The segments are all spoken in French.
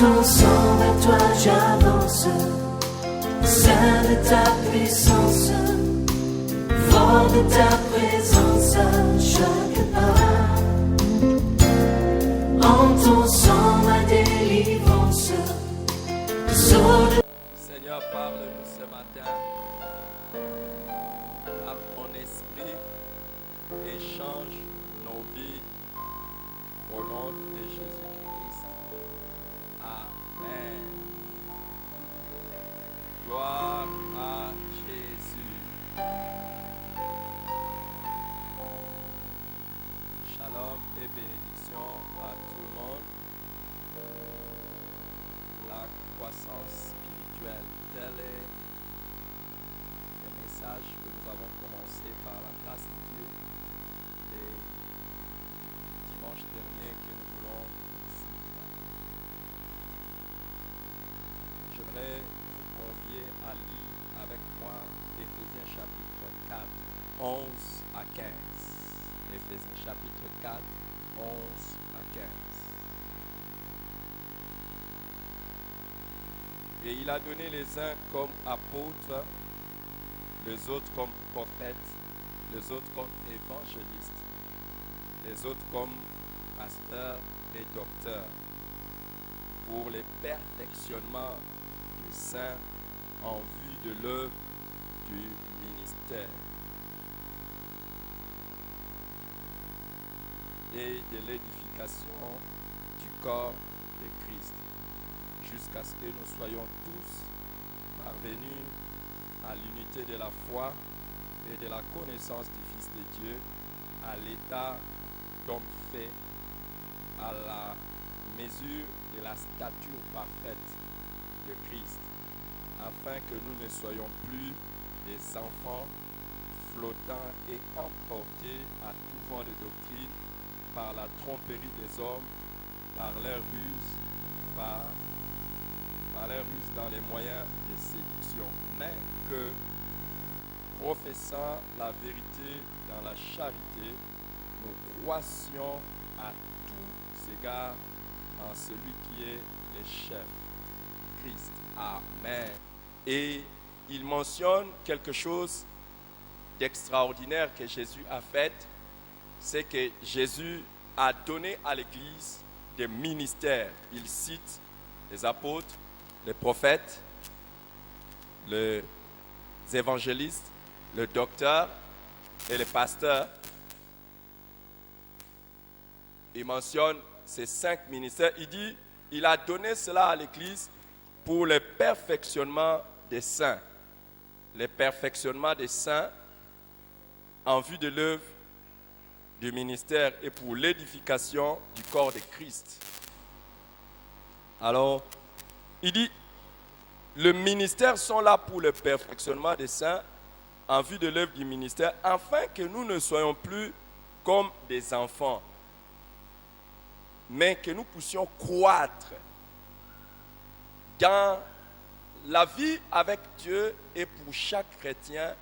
ton sang, vers toi j'avance, saint de ta puissance, fort de ta présence à chaque pas. En ton sang, ma délivrance, Seigneur, parle-nous ce matin, par ton esprit, et change nos vies au nom de Jésus-Christ. Amen. Gloire à Jésus. Shalom et bénédiction à tout le monde. La croissance spirituelle, tel est le message que nous avons commencé par la grâce de Dieu et dimanche dernier que nous voulons ici. J'aimerais vous convier à lire avec moi Éphésiens chapitre 4, 11 à 15. Éphésiens chapitre 4, 11 à 15. Et il a donné les uns comme apôtres, les autres comme prophètes, les autres comme évangélistes, les autres comme pasteurs et docteurs, pour le perfectionnement du saint en vue de l'œuvre du ministère et de l'édification du corps de Christ, jusqu'à ce que nous soyons tous parvenus à l'unité de la foi et de la connaissance du Fils de Dieu, à l'état d'homme fait, à la mesure de la stature parfaite de Christ, afin que nous ne soyons plus des enfants flottants et emportés à tout vent de doctrine par la tromperie des hommes, par leur ruse, par leur ruse dans les moyens de séduction, mais que, professant la vérité dans la charité, nous croissions à tous égards en celui qui est le chef, Christ. Amen. Et il mentionne quelque chose d'extraordinaire que Jésus a fait, c'est que Jésus a donné à l'Église des ministères. Il cite les apôtres, les prophètes, les évangélistes, le docteur et les pasteurs. Il mentionne ces 5 ministères. Il dit, il a donné cela à l'Église pour le perfectionnement des saints. Le perfectionnement des saints en vue de l'œuvre du ministère et pour l'édification du corps de Christ. Alors, il dit, les ministères sont là pour le perfectionnement des saints en vue de l'œuvre du ministère, afin que nous ne soyons plus comme des enfants, mais que nous puissions croître dans la vie avec Dieu. Et pour chaque chrétien,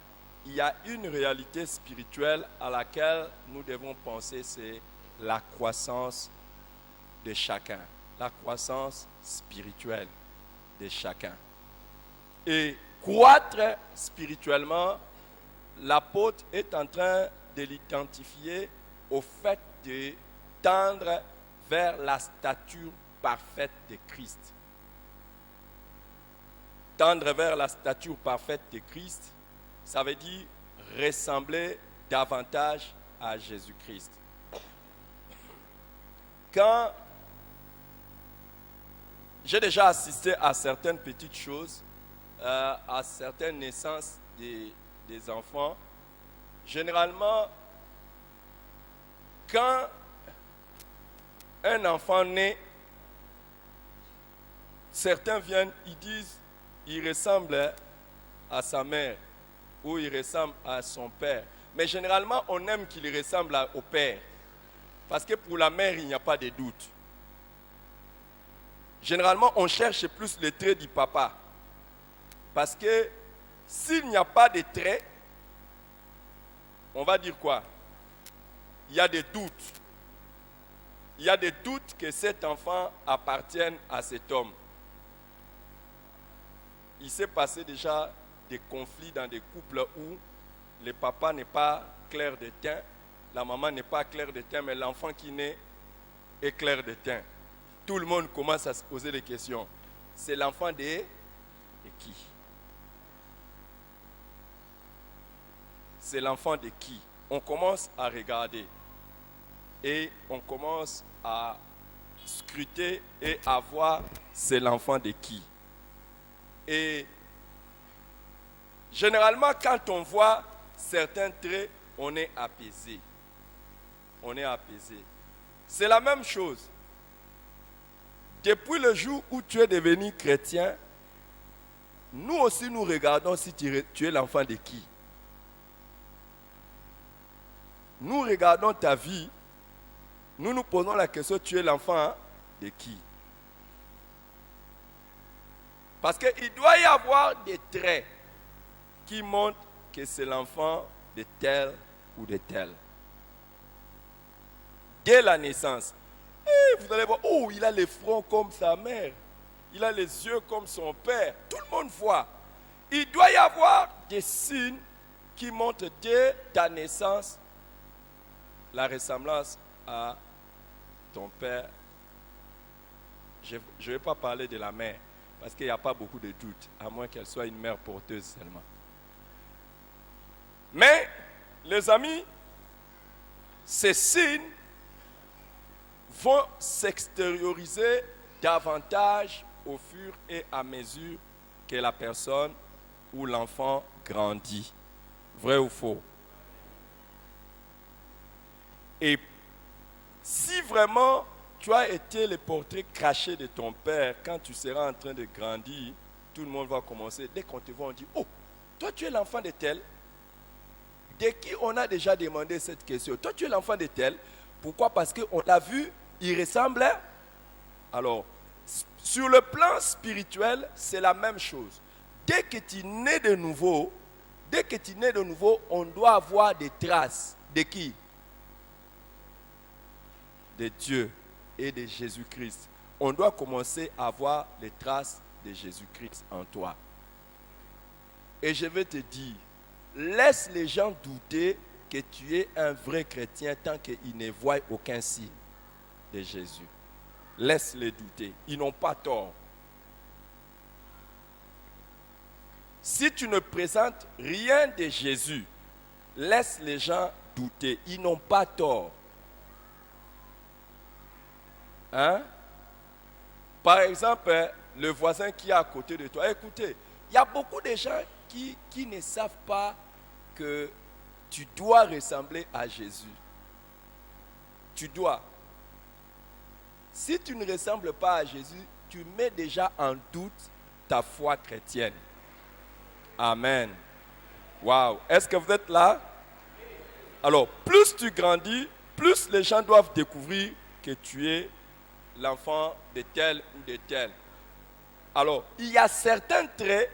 il y a une réalité spirituelle à laquelle nous devons penser, c'est la croissance de chacun, la croissance spirituelle de chacun. Et croître spirituellement, l'apôtre est en train de l'identifier au fait de tendre vers la stature parfaite de Christ. Tendre vers la stature parfaite de Christ, ça veut dire ressembler davantage à Jésus-Christ. Quand j'ai déjà assisté à certaines petites choses, à certaines naissances des enfants, généralement, quand un enfant naît, certains viennent, ils disent, il ressemble à sa mère ou il ressemble à son père. Mais généralement, on aime qu'il ressemble au père. Parce que pour la mère, il n'y a pas de doute. Généralement, on cherche plus les traits du papa. Parce que s'il n'y a pas de traits, on va dire quoi? Il y a des doutes. il y a des doutes que cet enfant appartienne à cet homme. Il s'est passé déjà des conflits dans des couples où le papa n'est pas clair de teint, la maman n'est pas claire de teint, mais l'enfant qui naît est clair de teint. Tout le monde commence à se poser des questions. C'est l'enfant de qui? C'est l'enfant de qui? On commence à regarder et on commence à scruter et à voir c'est l'enfant de qui. Et généralement, quand on voit certains traits, on est apaisé. On est apaisé. C'est la même chose. Depuis le jour où tu es devenu chrétien, nous aussi nous regardons si tu es l'enfant de qui. Nous regardons ta vie, nous nous posons la question, tu es l'enfant de qui? Parce qu'il doit y avoir des traits qui montrent que c'est l'enfant de tel ou de tel. Dès la naissance, vous allez voir, oh, il a les fronts comme sa mère, il a les yeux comme son père, tout le monde voit. Il doit y avoir des signes qui montrent dès ta naissance la ressemblance à ton père. Je ne vais pas parler de la mère, parce qu'il n'y a pas beaucoup de doutes, à moins qu'elle soit une mère porteuse seulement. Mais, les amis, ces signes vont s'extérioriser davantage au fur et à mesure que la personne ou l'enfant grandit. Vrai ou faux? Et si vraiment tu as été le portrait caché de ton père, quand tu seras en train de grandir, tout le monde va commencer, dès qu'on te voit, on dit, oh, toi tu es l'enfant de tel. De qui on a déjà demandé cette question? Toi tu es l'enfant de tel. Pourquoi? Parce qu'on l'a vu, il ressemble. Alors, sur le plan spirituel, c'est la même chose. Dès que tu nais de nouveau, on doit avoir des traces. De qui? De Dieu et de Jésus-Christ. On doit commencer à voir les traces de Jésus-Christ en toi. Et je vais te dire, laisse les gens douter que tu es un vrai chrétien tant qu'ils ne voient aucun signe de Jésus. Laisse-les douter. Ils n'ont pas tort. Si tu ne présentes rien de Jésus, laisse les gens douter. Ils n'ont pas tort. Hein? Par exemple, le voisin qui est à côté de toi. Écoutez, il y a beaucoup de gens qui ne savent pas que tu dois ressembler à Jésus. Tu dois. Si tu ne ressembles pas à Jésus, tu mets déjà en doute ta foi chrétienne. Amen. Waouh. Est-ce que vous êtes là? Alors, plus tu grandis, plus les gens doivent découvrir que tu es l'enfant de tel ou de tel. Alors, il y a certains traits,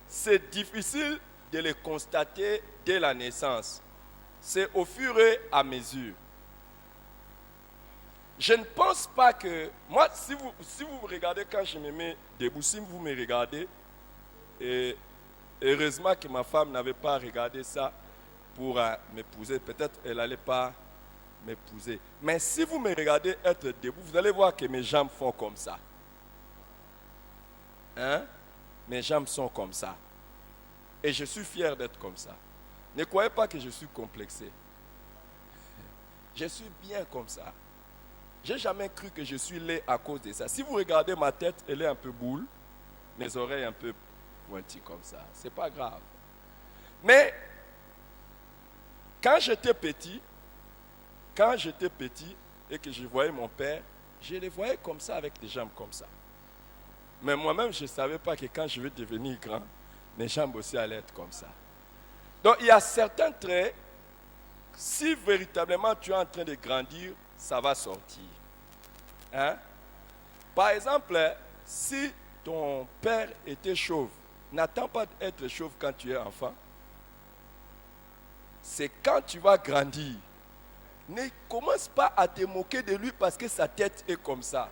c'est difficile de les constater dès la naissance. C'est au fur et à mesure. Je ne pense pas que... Moi, si vous me regardez quand je me mets debout, si vous me regardez, et heureusement que ma femme n'avait pas regardé ça pour m'épouser. Peut-être elle n'allait pas m'épouser. Mais si vous me regardez être debout, vous allez voir que mes jambes font comme ça. Hein? Mes jambes sont comme ça. Et je suis fier d'être comme ça. Ne croyez pas que je suis complexé. Je suis bien comme ça. Je n'ai jamais cru que je suis laid à cause de ça. Si vous regardez ma tête, elle est un peu boule, mes oreilles un peu pointues comme ça. Ce n'est pas grave. Mais quand j'étais petit et que je voyais mon père, je le voyais comme ça avec des jambes comme ça. Mais moi-même, je ne savais pas que quand je vais devenir grand, mes jambes aussi allaient être comme ça. Donc il y a certains traits, si véritablement tu es en train de grandir, ça va sortir. Hein? Par exemple, si ton père était chauve, n'attends pas d'être chauve quand tu es enfant. C'est quand tu vas grandir. ne commence pas à te moquer de lui parce que sa tête est comme ça.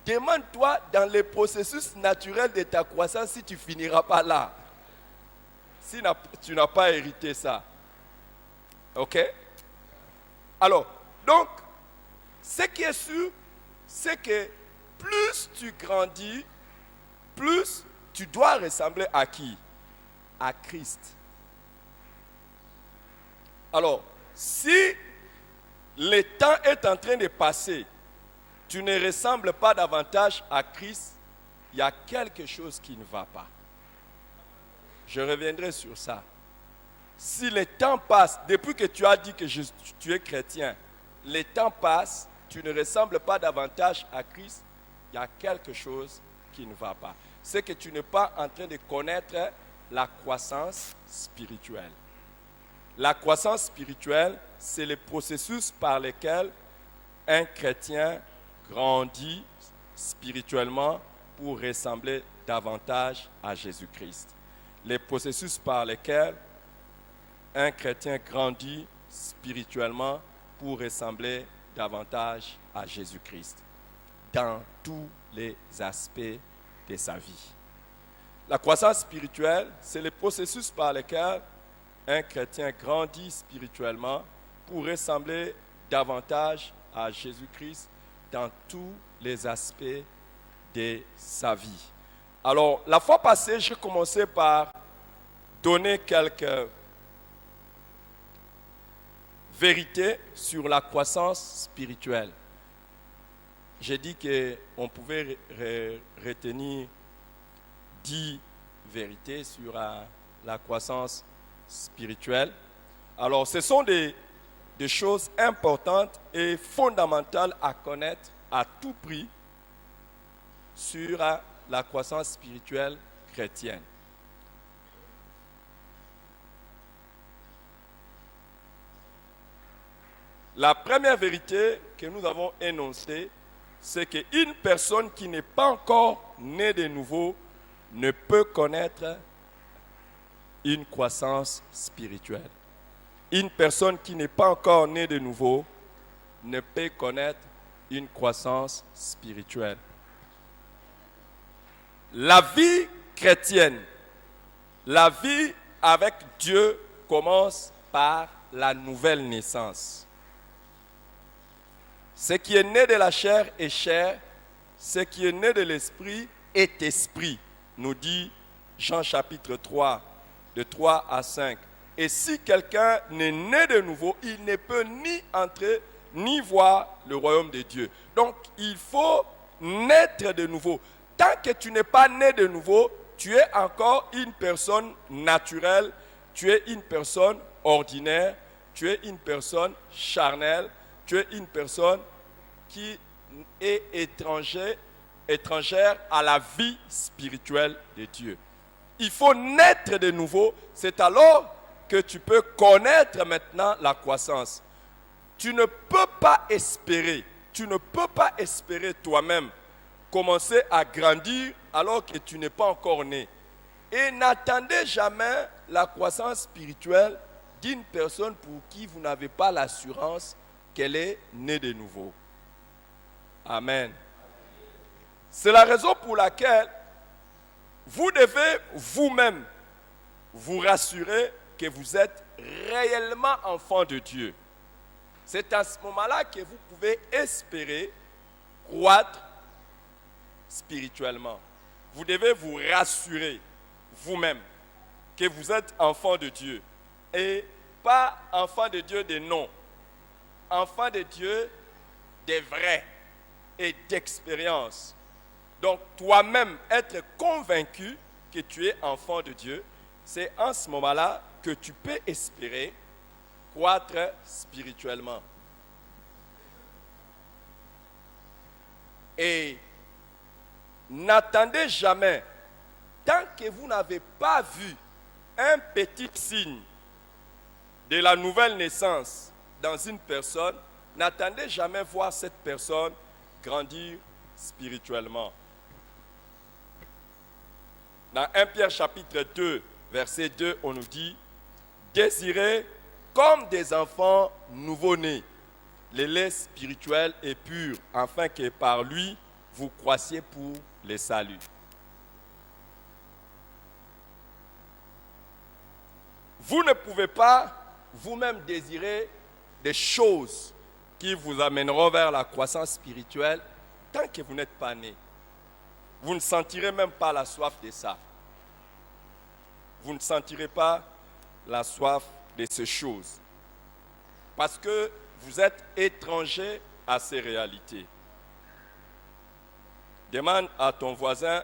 Demande-toi dans le processus naturel de ta croissance si tu ne finiras pas là. Si tu n'as pas hérité ça. Ok? Alors, donc, ce qui est sûr, c'est que plus tu grandis, plus tu dois ressembler à qui? À Christ. Alors, si le temps est en train de passer, tu ne ressembles pas davantage à Christ, il y a quelque chose qui ne va pas. Je reviendrai sur ça. Si le temps passe, depuis que tu as dit que tu es chrétien, le temps passe, tu ne ressembles pas davantage à Christ, il y a quelque chose qui ne va pas. C'est que tu n'es pas en train de connaître la croissance spirituelle. La croissance spirituelle, c'est le processus par lequel un chrétien grandit spirituellement pour ressembler davantage à Jésus-Christ. Le processus par lequel un chrétien grandit spirituellement pour ressembler davantage à Jésus-Christ dans tous les aspects de sa vie. La croissance spirituelle, c'est le processus par lequel un chrétien grandit spirituellement pour ressembler davantage à Jésus-Christ dans tous les aspects de sa vie. Alors, la fois passée, j'ai commencé par donner quelques vérités sur la croissance spirituelle. J'ai dit qu'on pouvait retenir 10 vérités sur la croissance spirituelle. Alors, ce sont des choses importantes et fondamentales à connaître à tout prix sur la croissance spirituelle chrétienne. La première vérité que nous avons énoncée, c'est qu'une personne qui n'est pas encore née de nouveau ne peut connaître une croissance spirituelle. Une personne qui n'est pas encore née de nouveau ne peut connaître une croissance spirituelle. La vie chrétienne, la vie avec Dieu commence par la nouvelle naissance. Ce qui est né de la chair est chair, ce qui est né de l'esprit est esprit, nous dit Jean chapitre 3, de 3 à 5. Et si quelqu'un n'est né de nouveau, il ne peut ni entrer ni voir le royaume de Dieu. Donc, il faut naître de nouveau. Tant que tu n'es pas né de nouveau, tu es encore une personne naturelle, tu es une personne ordinaire, tu es une personne charnelle, tu es une personne qui est étrangère à la vie spirituelle de Dieu. Il faut naître de nouveau, c'est alors que tu peux connaître maintenant la croissance. Tu ne peux pas espérer toi-même commencer à grandir alors que tu n'es pas encore né. Et n'attendez jamais la croissance spirituelle d'une personne pour qui vous n'avez pas l'assurance qu'elle est née de nouveau. Amen. C'est la raison pour laquelle vous devez vous-même vous rassurer que vous êtes réellement enfant de Dieu. C'est à ce moment-là que vous pouvez espérer croître spirituellement. Vous devez vous rassurer vous-même que vous êtes enfant de Dieu et pas enfant de Dieu de nom, enfant de Dieu de vrai et d'expérience. Donc toi-même être convaincu que tu es enfant de Dieu, c'est en ce moment-là que tu peux espérer croître spirituellement. Et n'attendez jamais, tant que vous n'avez pas vu un petit signe de la nouvelle naissance dans une personne, n'attendez jamais voir cette personne grandir spirituellement. Dans 1 Pierre chapitre 2, verset 2, on nous dit « Désirez comme des enfants nouveau-nés, le lait spirituel et pur, afin que par lui, vous croissiez pour le salut. Vous ne pouvez pas vous-même désirer des choses qui vous amèneront vers la croissance spirituelle tant que vous n'êtes pas né. Vous ne sentirez même pas la soif de ça. Vous ne sentirez pas la soif de ces choses. Parce que vous êtes étranger à ces réalités. Demande à ton voisin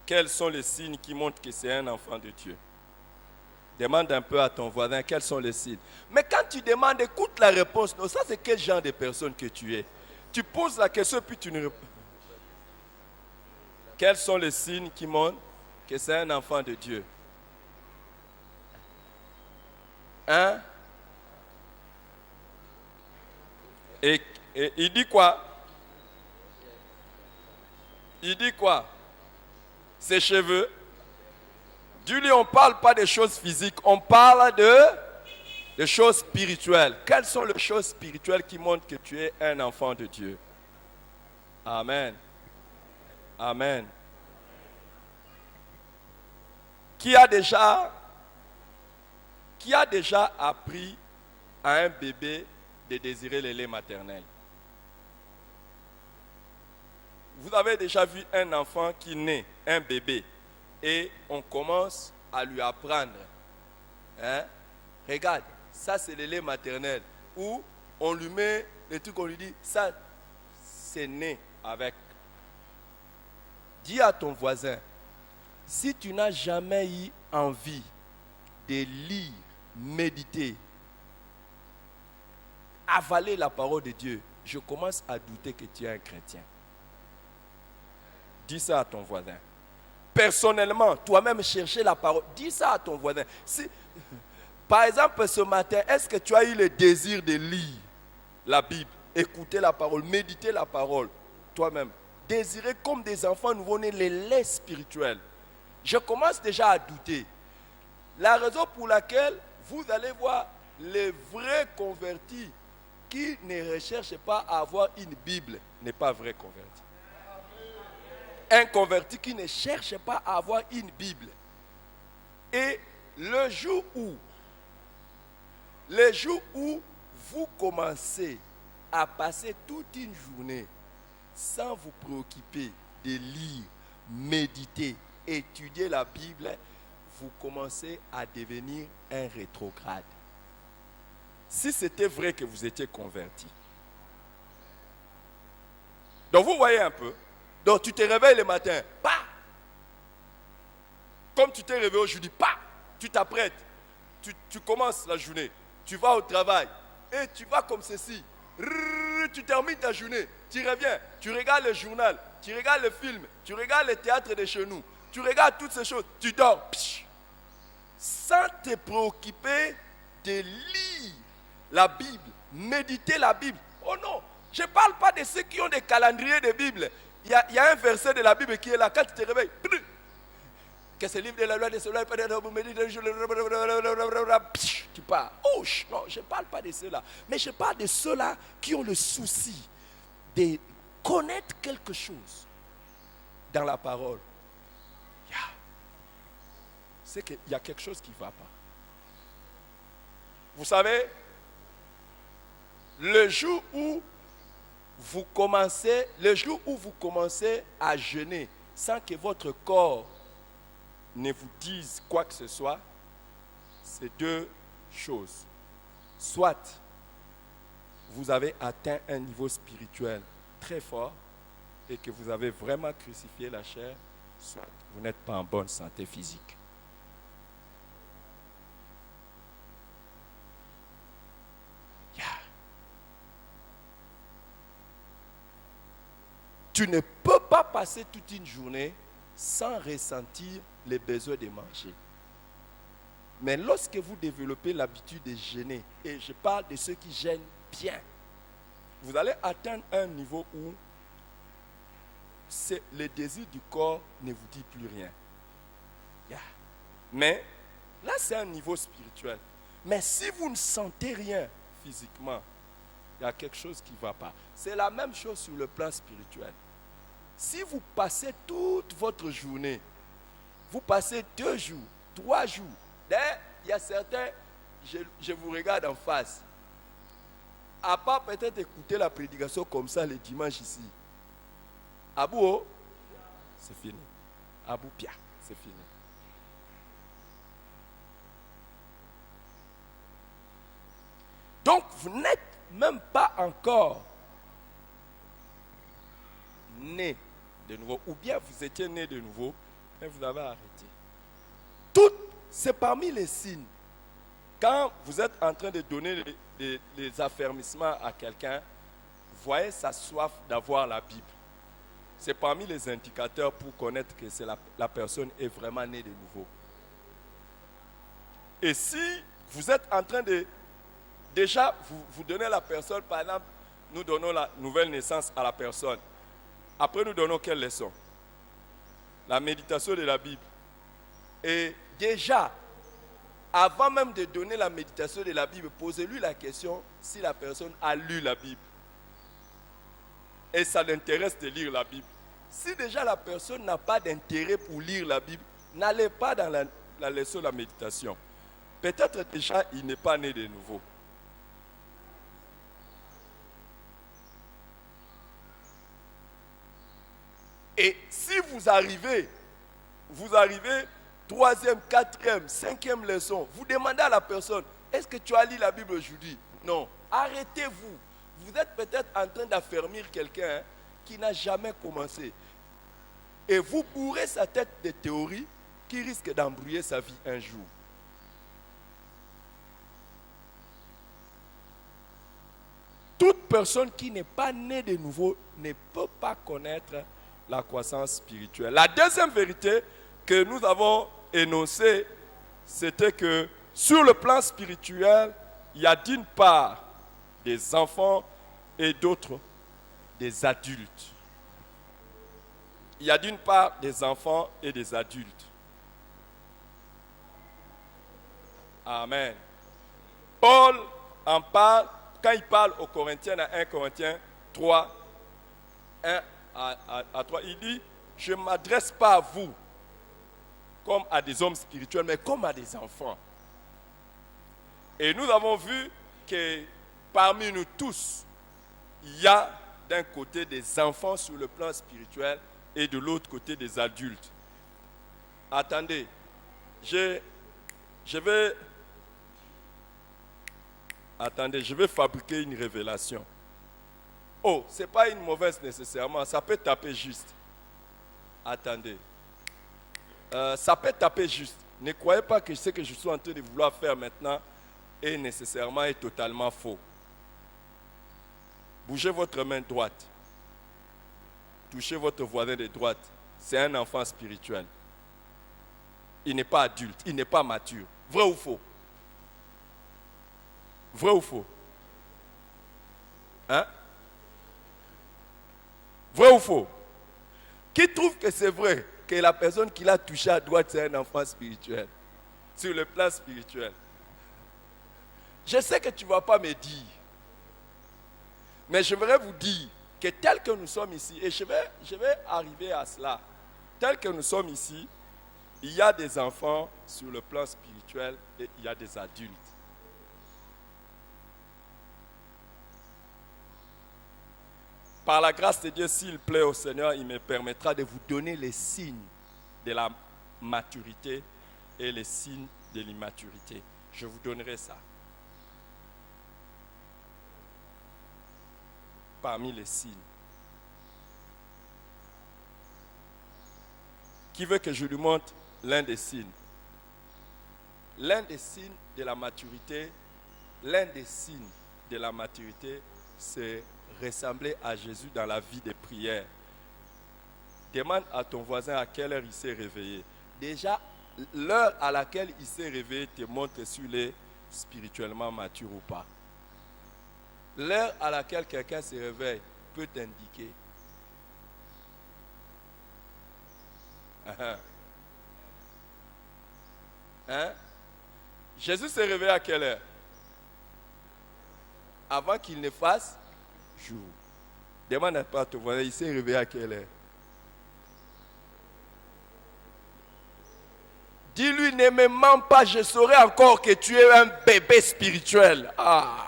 quels sont les signes qui montrent que c'est un enfant de Dieu. Demande un peu à ton voisin quels sont les signes. Mais quand tu demandes, écoute la réponse. Non, ça c'est quel genre de personne que tu es. Tu poses la question puis tu ne réponds. Quels sont les signes qui montrent que c'est un enfant de Dieu? Hein? Et il dit quoi? Il dit quoi? Ses cheveux. Dis-lui, on ne parle pas des choses physiques, on parle de choses spirituelles. Quelles sont les choses spirituelles qui montrent que tu es un enfant de Dieu? Amen. Amen. Qui a déjà appris à un bébé de désirer le lait maternel? Vous avez déjà vu un enfant qui naît, un bébé, et on commence à lui apprendre. Hein? Regarde, ça c'est le lait maternel. Ou on lui met le truc, on lui dit, ça c'est né avec. Dis à ton voisin, si tu n'as jamais eu envie de lire, méditer, avaler la parole de Dieu, je commence à douter que tu es un chrétien. Dis ça à ton voisin. Personnellement, toi-même chercher la parole. Dis ça à ton voisin. Par exemple, ce matin, est-ce que tu as eu le désir de lire la Bible, écouter la parole, méditer la parole, toi-même? Désirer comme des enfants nouveau-nés les laits spirituels. Je commence déjà à douter. La raison pour laquelle vous allez voir les vrais convertis qui ne recherchent pas à avoir une Bible n'est pas vrai converti. Un converti qui ne cherche pas à avoir une Bible. Et le jour où vous commencez à passer toute une journée sans vous préoccuper de lire, méditer, étudier la Bible, vous commencez à devenir un rétrograde. Si c'était vrai que vous étiez converti. Donc vous voyez un peu. Donc tu te réveilles le matin, pas. Comme tu t'es réveillé aujourd'hui, pas. Tu t'apprêtes, tu commences la journée, tu vas au travail et tu vas comme ceci. Tu termines ta journée, tu reviens, tu regardes le journal, tu regardes le film, tu regardes le théâtre de chez nous, tu regardes toutes ces choses, tu dors. Sans te préoccuper de lire la Bible, méditer la Bible. Oh non, je ne parle pas de ceux qui ont des calendriers de Bible. Il y a un verset de la Bible qui est là, quand tu te réveilles, que ce livre de la loi de cela, tu pars. Oh, non, je ne parle pas de ceux-là. Mais je parle de ceux-là qui ont le souci de connaître quelque chose dans la parole. C'est qu'il y a quelque chose qui ne va pas. Vous savez, le jour où vous commencez à jeûner sans que votre corps ne vous dise quoi que ce soit, c'est deux choses. Soit vous avez atteint un niveau spirituel très fort et que vous avez vraiment crucifié la chair, soit vous n'êtes pas en bonne santé physique. Tu ne peux pas passer toute une journée sans ressentir les besoins de manger. Mais lorsque vous développez l'habitude de jeûner, et je parle de ceux qui jeûnent bien, vous allez atteindre un niveau où le désir du corps ne vous dit plus rien. Mais là, c'est un niveau spirituel. Mais si vous ne sentez rien physiquement, il y a quelque chose qui ne va pas. C'est la même chose sur le plan spirituel. Si vous passez toute votre journée, vous passez 2 jours, 3 jours, il y a certains, je vous regarde en face, à part peut-être écouter la prédication comme ça le dimanche ici. Abou, c'est fini. Abou Pia, c'est fini. Donc, vous n'êtes même pas encore né de nouveau. Ou bien vous étiez né de nouveau, mais vous avez arrêté. Tout, c'est parmi les signes. Quand vous êtes en train de donner les affermissements à quelqu'un, voyez sa soif d'avoir la Bible. C'est parmi les indicateurs pour connaître que la personne est vraiment née de nouveau. Et si vous êtes en train de... Déjà, vous donnez à la personne, par exemple, nous donnons la nouvelle naissance à la personne. Après, nous donnons quelle leçon? La méditation de la Bible. Et déjà, avant même de donner la méditation de la Bible, posez-lui la question si la personne a lu la Bible. Et ça l'intéresse de lire la Bible. Si déjà la personne n'a pas d'intérêt pour lire la Bible, n'allez pas dans la leçon de la méditation. Peut-être déjà, il n'est pas né de nouveau. Et si vous arrivez 3e, 4e, 5e leçon, vous demandez à la personne, est-ce que tu as lu la Bible aujourd'hui? Non. Arrêtez-vous. Vous êtes peut-être en train d'affermir quelqu'un qui n'a jamais commencé. Et vous bourrez sa tête de théories qui risquent d'embrouiller sa vie un jour. Toute personne qui n'est pas née de nouveau ne peut pas connaître la croissance spirituelle. La deuxième vérité que nous avons énoncée, c'était que sur le plan spirituel, il y a d'une part des enfants et d'autre des adultes. Il y a d'une part des enfants et des adultes. Amen. Paul en parle quand il parle aux Corinthiens, à 1 Corinthiens 3, 1 à 3, il dit, je ne m'adresse pas à vous comme à des hommes spirituels, mais comme à des enfants. Et nous avons vu que parmi nous tous, il y a d'un côté des enfants sur le plan spirituel et de l'autre côté des adultes. Attendez, je vais fabriquer une révélation. Oh, ce n'est pas une mauvaise nécessairement, ça peut taper juste. Attendez. Ça peut taper juste. Ne croyez pas que ce que je suis en train de vouloir faire maintenant est nécessairement et totalement faux. Bougez votre main droite. Touchez votre voisin de droite. C'est un enfant spirituel. Il n'est pas adulte, il n'est pas mature. Vrai ou faux? Vrai ou faux? Hein? Vrai ou faux? Qui trouve que c'est vrai que la personne qui l'a touché à droite, c'est un enfant spirituel? Sur le plan spirituel. Je sais que tu ne vas pas me dire. Mais je voudrais vous dire que tel que nous sommes ici, et je vais arriver à cela, tel que nous sommes ici, il y a des enfants sur le plan spirituel et il y a des adultes. Par la grâce de Dieu, s'il plaît au Seigneur, il me permettra de vous donner les signes de la maturité et les signes de l'immaturité. Je vous donnerai ça. Parmi les signes. Qui veut que je lui montre l'un des signes? L'un des signes de la maturité, c'est ressembler à Jésus dans la vie de prière. Demande à ton voisin à quelle heure il s'est réveillé. Déjà, l'heure à laquelle il s'est réveillé te montre s'il est spirituellement mature ou pas. L'heure à laquelle quelqu'un se réveille peut t'indiquer. Hein? Jésus s'est réveillé à quelle heure? avant qu'il ne fasse jour. Demande à ton voisin, il s'est réveillé à quelle heure? Dis-lui, ne me mens pas, je saurai encore que tu es un bébé spirituel. Ah.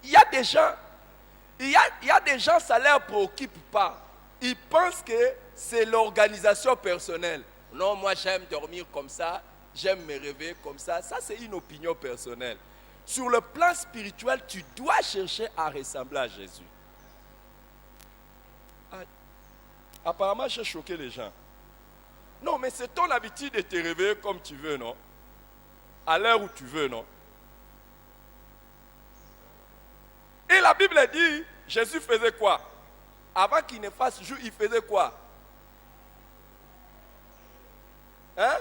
Il y a des gens, ça ne leur préoccupe pas. Ils pensent que c'est l'organisation personnelle. Non, moi j'aime dormir comme ça, j'aime me réveiller comme ça. Ça, c'est une opinion personnelle. Sur le plan spirituel, tu dois chercher à ressembler à Jésus. Apparemment, j'ai choqué les gens. Non, mais c'est ton habitude de te réveiller comme tu veux, non? À l'heure où tu veux, non? Et la Bible dit, Jésus faisait quoi? Avant qu'il ne fasse jour, il faisait quoi? Hein?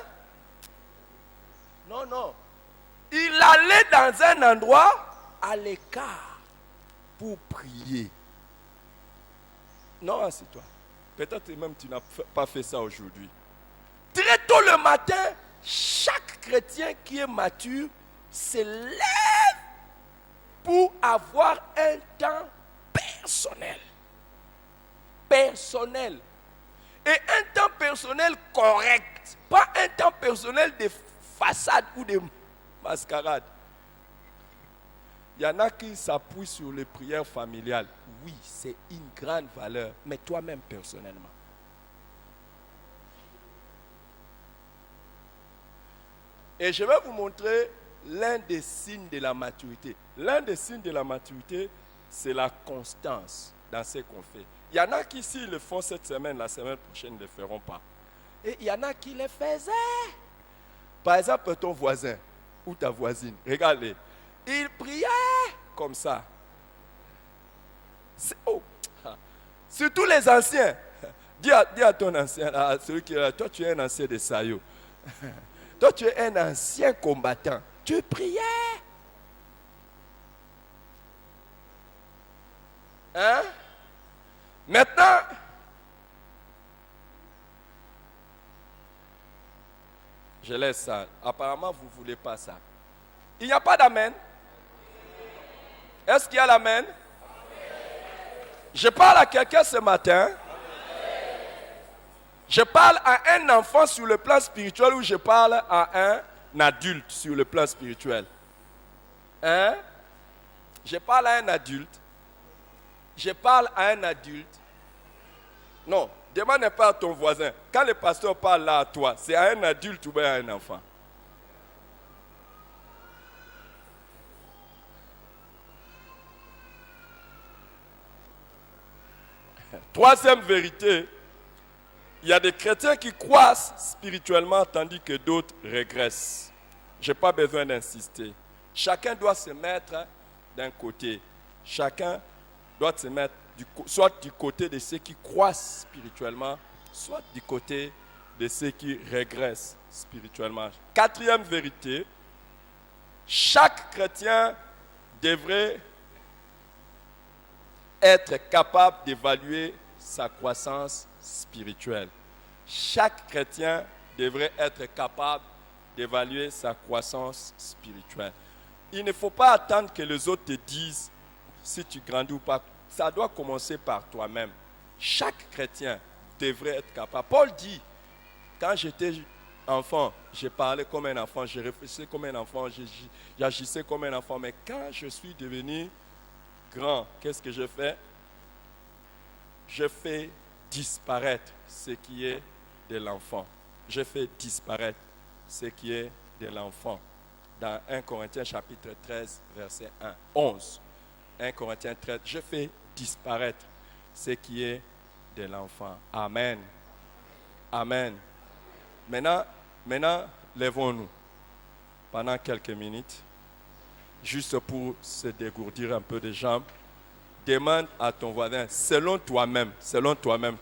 Non, non. Il allait dans un endroit à l'écart pour prier. Non, c'est toi. Peut-être même tu n'as pas fait ça aujourd'hui. Très tôt le matin, chaque chrétien qui est mature se lève pour avoir un temps personnel. Personnel. Et un temps personnel correct. Pas un temps personnel de façade ou de mascarade. Il y en a qui s'appuient sur les prières familiales. Oui, c'est une grande valeur. Mais toi-même personnellement. Et je vais vous montrer l'un des signes de la maturité. L'un des signes de la maturité, c'est la constance dans ce qu'on fait. Il y en a qui, s'ils le font cette semaine, la semaine prochaine, ne le feront pas. Et il y en a qui le faisaient. Par exemple, ton voisin ou ta voisine, regardez, il priait comme ça. Surtout les anciens. Dis à ton ancien, à celui qui est là, toi tu es un ancien de Sayo. Toi tu es un ancien combattant. Tu priais. Hein? Maintenant, je laisse ça. Apparemment, vous ne voulez pas ça. Il n'y a pas d'amen. Est-ce qu'il y a l'amen? Je parle à quelqu'un ce matin. Je parle à un enfant sur le plan spirituel ou je parle à un adulte sur le plan spirituel. Hein? Je parle à un adulte. Je parle à un adulte. Non, demande pas à ton voisin. Quand le pasteur parle là à toi, c'est à un adulte ou bien à un enfant? Troisième vérité, il y a des chrétiens qui croissent spirituellement tandis que d'autres régressent. Je n'ai pas besoin d'insister. Chacun doit se mettre d'un côté. Chacun doit se mettre soit du côté de ceux qui croissent spirituellement, soit du côté de ceux qui régressent spirituellement. Quatrième vérité, chaque chrétien devrait être capable d'évaluer sa croissance spirituelle. Chaque chrétien devrait être capable d'évaluer sa croissance spirituelle. Il ne faut pas attendre que les autres te disent si tu grandis ou pas. Ça doit commencer par toi-même. Chaque chrétien devrait être capable. Paul dit, quand j'étais enfant, je parlais comme un enfant, je réfléchissais comme un enfant, j'agissais comme un enfant. Mais quand je suis devenu grand, qu'est-ce que je fais? Je fais disparaître ce qui est de l'enfant. Je fais disparaître ce qui est de l'enfant. Dans 1 Corinthiens chapitre 13, verset 11. 1 Corinthiens 13, je fais disparaître ce qui est de l'enfant. Amen. Amen. Maintenant, lèvons-nous pendant quelques minutes, juste pour se dégourdir un peu les jambes. Demande à ton voisin, selon toi-même,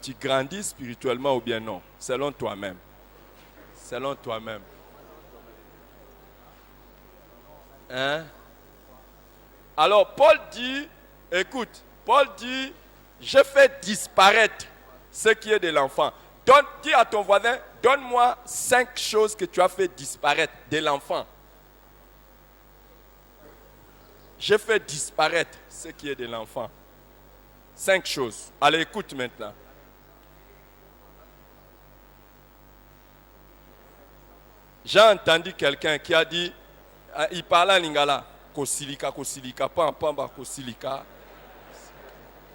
tu grandis spirituellement ou bien non? Selon toi-même. Selon toi-même. Hein? Alors, Paul dit, écoute, je fais disparaître ce qui est de l'enfant. Dis à ton voisin, donne-moi 5 choses que tu as fait disparaître de l'enfant. j'ai fait disparaître ce qui est de l'enfant. 5 choses. Allez, écoute maintenant. J'ai entendu quelqu'un qui a dit, il parlait en lingala, kosilika, pamba, kosilika.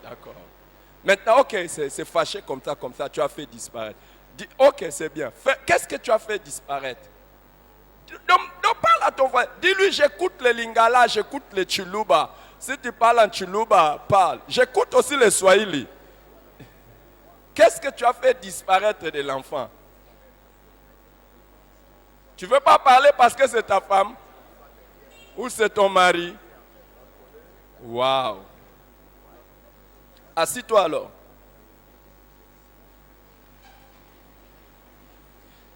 D'accord. Maintenant, ok, c'est fâché comme ça, tu as fait disparaître. Dis, ok, c'est bien. Qu'est-ce que tu as fait disparaître? Donc parle à ton frère. Dis-lui, j'écoute le lingala, j'écoute le chuluba. Si tu parles en chuluba, parle. J'écoute aussi le swahili. Qu'est-ce que tu as fait disparaître de l'enfant? Tu ne veux pas parler parce que c'est ta femme? Ou c'est ton mari? Waouh! Assis-toi alors.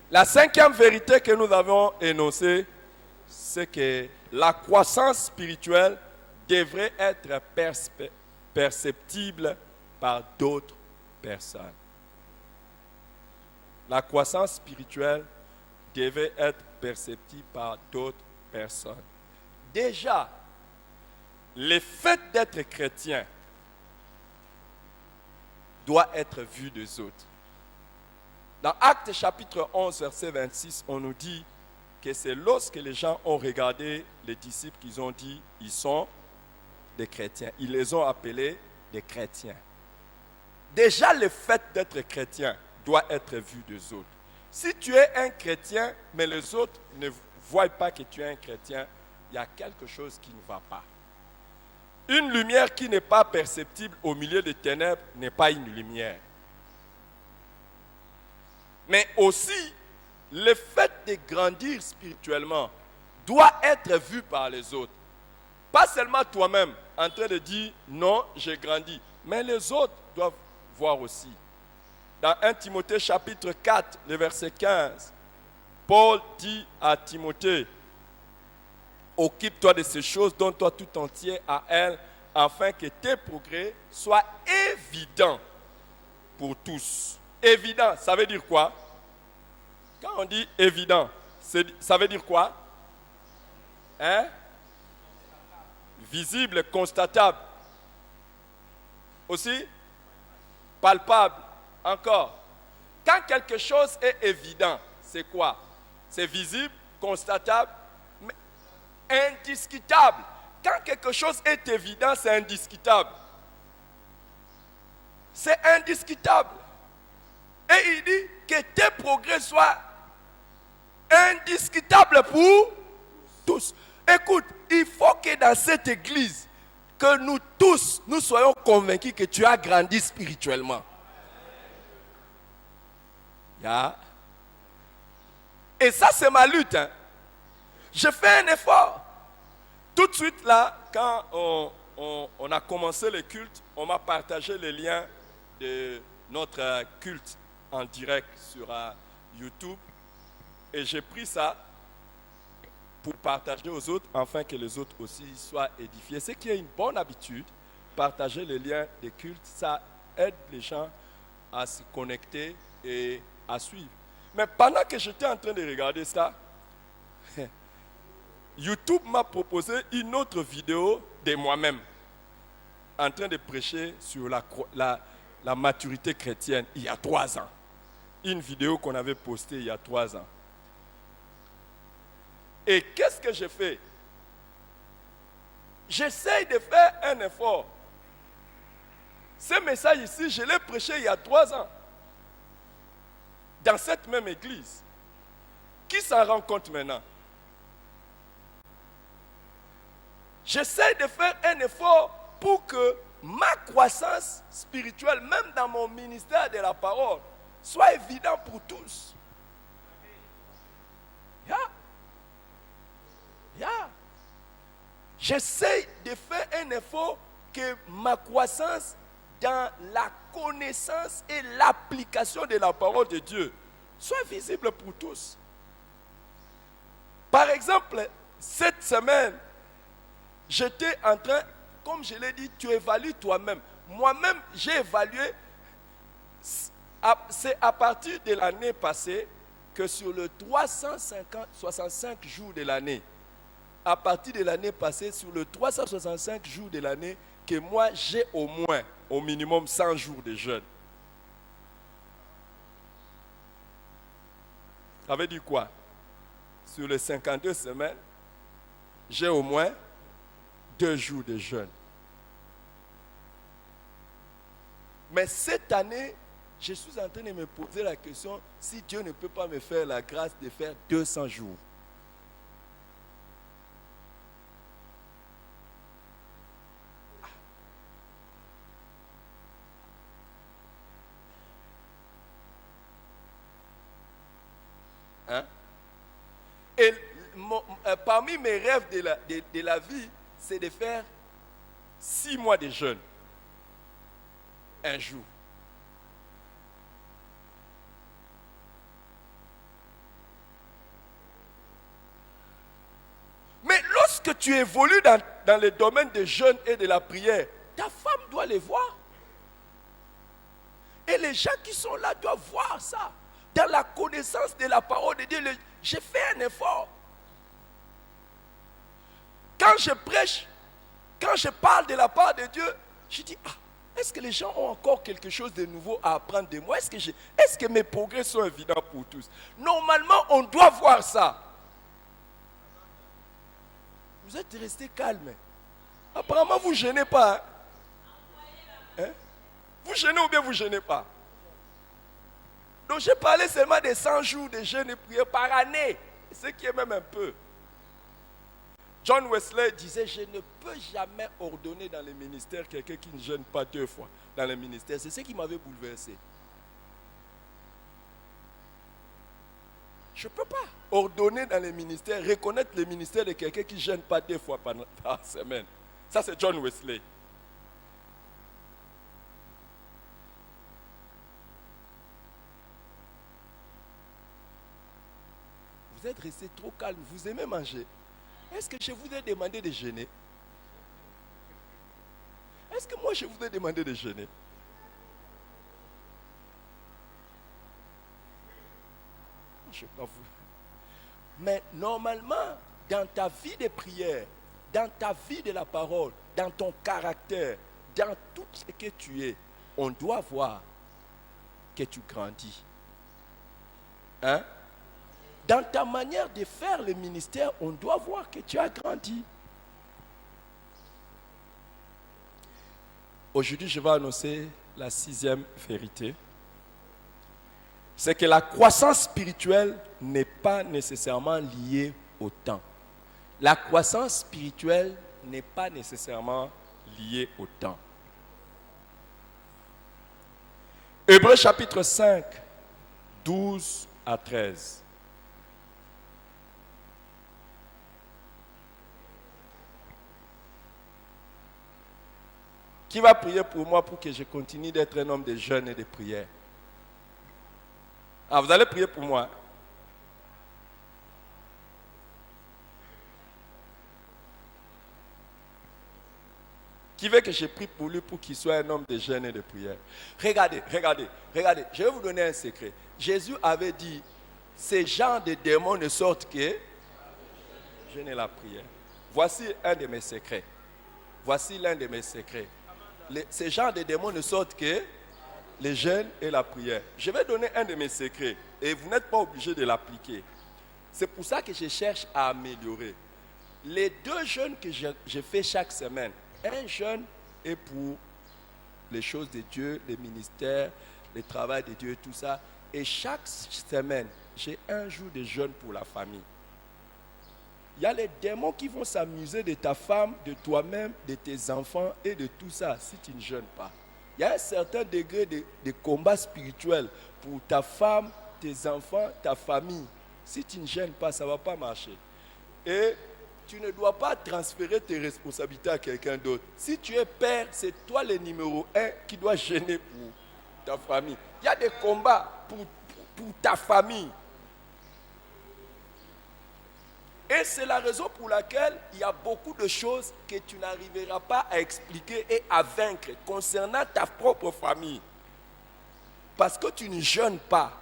La 5e vérité que nous avons énoncée, c'est que la croissance spirituelle devrait être perceptible par d'autres personnes. La croissance spirituelle devait être perceptible par d'autres personnes. Déjà, le fait d'être chrétien doit être vu des autres. Dans Actes chapitre 11, verset 26, on nous dit que c'est lorsque les gens ont regardé les disciples qu'ils ont dit, ils sont des chrétiens. Ils les ont appelés des chrétiens. Déjà, le fait d'être chrétien doit être vu des autres. Si tu es un chrétien, mais les autres ne voient pas que tu es un chrétien, il y a quelque chose qui ne va pas. Une lumière qui n'est pas perceptible au milieu des ténèbres n'est pas une lumière. Mais aussi, le fait de grandir spirituellement doit être vu par les autres. Pas seulement toi-même en train de dire non, j'ai grandi, mais les autres doivent voir aussi. Dans 1 Timothée chapitre 4, le verset 15, Paul dit à Timothée, occupe-toi de ces choses, donne-toi tout entier à elle, afin que tes progrès soient évidents pour tous. Évident, ça veut dire quoi? Quand on dit évident, ça veut dire quoi? Hein? Visible, constatable. Aussi, palpable. Encore. Quand quelque chose est évident, c'est quoi? C'est visible, constatable, mais indiscutable. Quand quelque chose est évident, c'est indiscutable. C'est indiscutable. Et il dit que tes progrès soient indiscutables pour tous. Écoute, il faut que dans cette église, que nous tous, nous soyons convaincus que tu as grandi spirituellement. Yeah. Et ça, c'est ma lutte. Hein. Je fais un effort. Tout de suite là, quand on a commencé le culte, on m'a partagé les liens de notre culte en direct sur YouTube. Et j'ai pris ça pour partager aux autres, afin que les autres aussi soient édifiés. C'est qui est une bonne habitude, partager les liens des cultes, ça aide les gens à se connecter et à suivre. Mais pendant que j'étais en train de regarder ça, YouTube m'a proposé une autre vidéo de moi-même, en train de prêcher sur la maturité chrétienne il y a 3 ans. Une vidéo qu'on avait postée il y a 3 ans. Et qu'est-ce que j'ai fait? J'essaye de faire un effort. Ce message ici, je l'ai prêché il y a 3 ans. Dans cette même église. Qui s'en rend compte maintenant? J'essaie de faire un effort pour que ma croissance spirituelle, même dans mon ministère de la parole, soit évidente pour tous. J'essaie de faire un effort que ma croissance dans la connaissance et l'application de la parole de Dieu soit visible pour tous. Par exemple, cette semaine, j'étais en train, comme je l'ai dit, tu évalues toi-même. Moi-même, j'ai évalué, c'est à partir de l'année passée que sur le 365 jours de l'année, à partir de l'année passée, sur les 365 jours de l'année, que moi, j'ai au moins, au minimum, 100 jours de jeûne. Ça veut dire quoi? Sur les 52 semaines, j'ai au moins 2 jours de jeûne. Mais cette année, je suis en train de me poser la question si Dieu ne peut pas me faire la grâce de faire 200 jours. Hein? Et parmi mes rêves de la vie, c'est de faire 6 mois de jeûne. Un jour. Mais lorsque tu évolues dans le domaine du jeûne et de la prière, ta femme doit les voir. Et les gens qui sont là doivent voir ça. Dans la connaissance de la parole de Dieu, j'ai fait un effort. Quand je prêche, quand je parle de la part de Dieu, je dis, est-ce que les gens ont encore quelque chose de nouveau à apprendre de moi? Est-ce que mes progrès sont évidents pour tous? Normalement, on doit voir ça. Vous êtes restés calmes. Apparemment, vous ne gênez pas. Hein? Vous gênez ou bien vous ne gênez pas? Donc, j'ai parlé seulement de 100 jours de jeûne et prière par année. Ce qui est même un peu. John Wesley disait, je ne peux jamais ordonner dans le ministère quelqu'un qui ne jeûne pas 2 fois dans le ministère. C'est ce qui m'avait bouleversé. Je ne peux pas ordonner dans le ministère, reconnaître le ministère de quelqu'un qui ne jeûne pas 2 fois par semaine. Ça, c'est John Wesley. Vous êtes resté trop calme, vous aimez manger. Est-ce que je vous ai demandé de jeûner? Est-ce que moi je vous ai demandé de jeûner? Je ne sais pas vous. Mais normalement, dans ta vie de prière, dans ta vie de la parole, dans ton caractère, dans tout ce que tu es, on doit voir que tu grandis. Hein? Dans ta manière de faire le ministère, on doit voir que tu as grandi. Aujourd'hui, je vais annoncer la 6e vérité. C'est que la croissance spirituelle n'est pas nécessairement liée au temps. La croissance spirituelle n'est pas nécessairement liée au temps. Hébreux chapitre 5, 12 à 13. Qui va prier pour moi pour que je continue d'être un homme de jeûne et de prière? Vous allez prier pour moi. Qui veut que je prie pour lui pour qu'il soit un homme de jeûne et de prière? Regardez. Je vais vous donner un secret. Jésus avait dit, ces gens de démons ne sortent que jeûne et la prière. Voici un de mes secrets. Voici l'un de mes secrets. Ces gens de démons ne sortent que le jeûne et la prière. Je vais donner un de mes secrets et vous n'êtes pas obligé de l'appliquer. C'est pour ça que je cherche à améliorer. Les 2 jeûnes que je fais chaque semaine, un jeûne est pour les choses de Dieu, les ministères, le travail de Dieu et tout ça. Et chaque semaine, j'ai un jour de jeûne pour la famille. Il y a les démons qui vont s'amuser de ta femme, de toi-même, de tes enfants et de tout ça si tu ne jeûnes pas. Il y a un certain degré de combat spirituel pour ta femme, tes enfants, ta famille. Si tu ne jeûnes pas, ça ne va pas marcher. Et tu ne dois pas transférer tes responsabilités à quelqu'un d'autre. Si tu es père, c'est toi le numéro 1 qui doit jeûner pour ta famille. Il y a des combats pour ta famille. Et c'est la raison pour laquelle il y a beaucoup de choses que tu n'arriveras pas à expliquer et à vaincre concernant ta propre famille. Parce que tu ne jeûnes pas.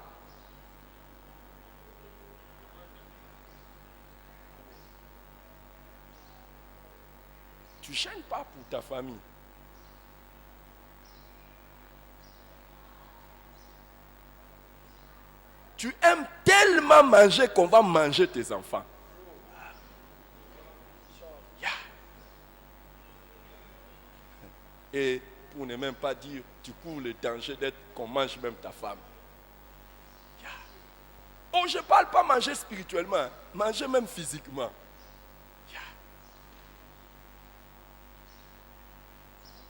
Tu ne gênes pas pour ta famille. Tu aimes tellement manger qu'on va manger tes enfants. Yeah. Et pour ne même pas dire, tu cours le danger d'être qu'on mange même ta femme. Yeah. Oh, je ne parle pas manger spirituellement, manger même physiquement. Yeah.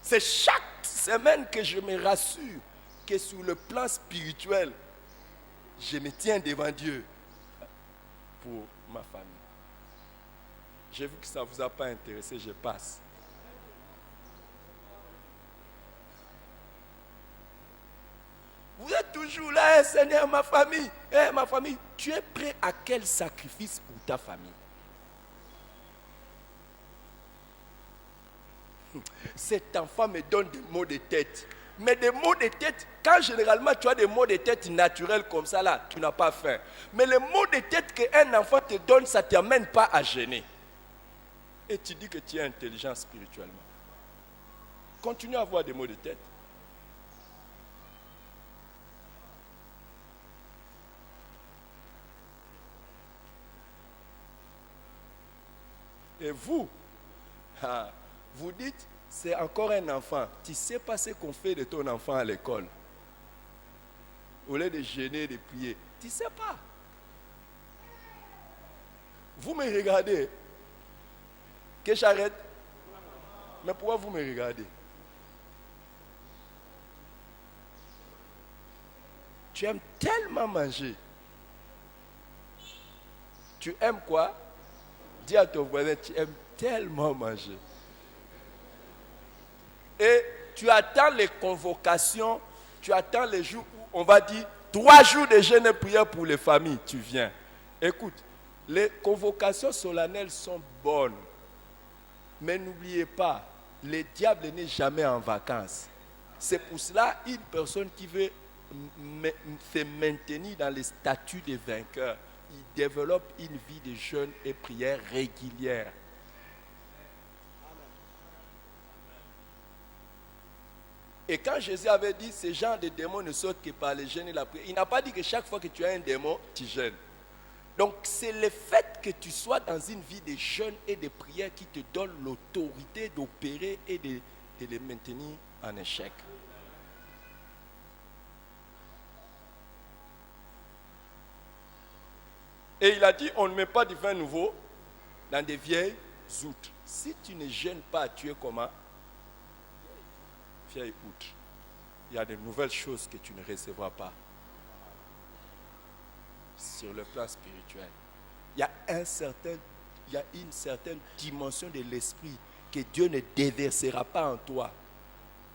C'est chaque semaine que je me rassure que sur le plan spirituel, je me tiens devant Dieu pour ma famille. J'ai vu que ça ne vous a pas intéressé, je passe. Vous êtes toujours là, Seigneur, ma famille. Ma famille, tu es prêt à quel sacrifice pour ta famille? Cet enfant me donne des maux de tête. Mais des maux de tête, quand généralement tu as des maux de tête naturels comme ça là, tu n'as pas faim. Mais les maux de tête qu'un enfant te donne, ça ne t'amène pas à gêner. Et tu dis que tu es intelligent spirituellement. Continue à avoir des maux de tête. Et vous, vous dites, c'est encore un enfant. Tu ne sais pas ce qu'on fait de ton enfant à l'école. Au lieu de gêner, de prier. Tu ne sais pas. Vous me regardez. Que j'arrête? Mais pourquoi vous me regardez? Tu aimes tellement manger. Tu aimes quoi? Dis à ton voisin, tu aimes tellement manger. Et tu attends les convocations, tu attends les jours où on va dire 3 jours de jeûne et prière pour les familles, tu viens. Écoute, les convocations solennelles sont bonnes, mais n'oubliez pas, le diable n'est jamais en vacances. C'est pour cela une personne qui veut se maintenir dans les statuts des vainqueurs, il développe une vie de jeûne et prière régulière. Et quand Jésus avait dit, ce genre de démons ne sortent que par le jeûne et la prière, il n'a pas dit que chaque fois que tu as un démon, tu jeûnes. Donc c'est le fait que tu sois dans une vie de jeûne et de prière qui te donne l'autorité d'opérer et de les maintenir en échec. Et il a dit, on ne met pas du vin nouveau dans des vieilles outres. Si tu ne jeûnes pas, tu es comment? Vieille outre. Il y a de nouvelles choses que tu ne recevras pas. Sur le plan spirituel. Il y a une certaine dimension de l'esprit que Dieu ne déversera pas en toi.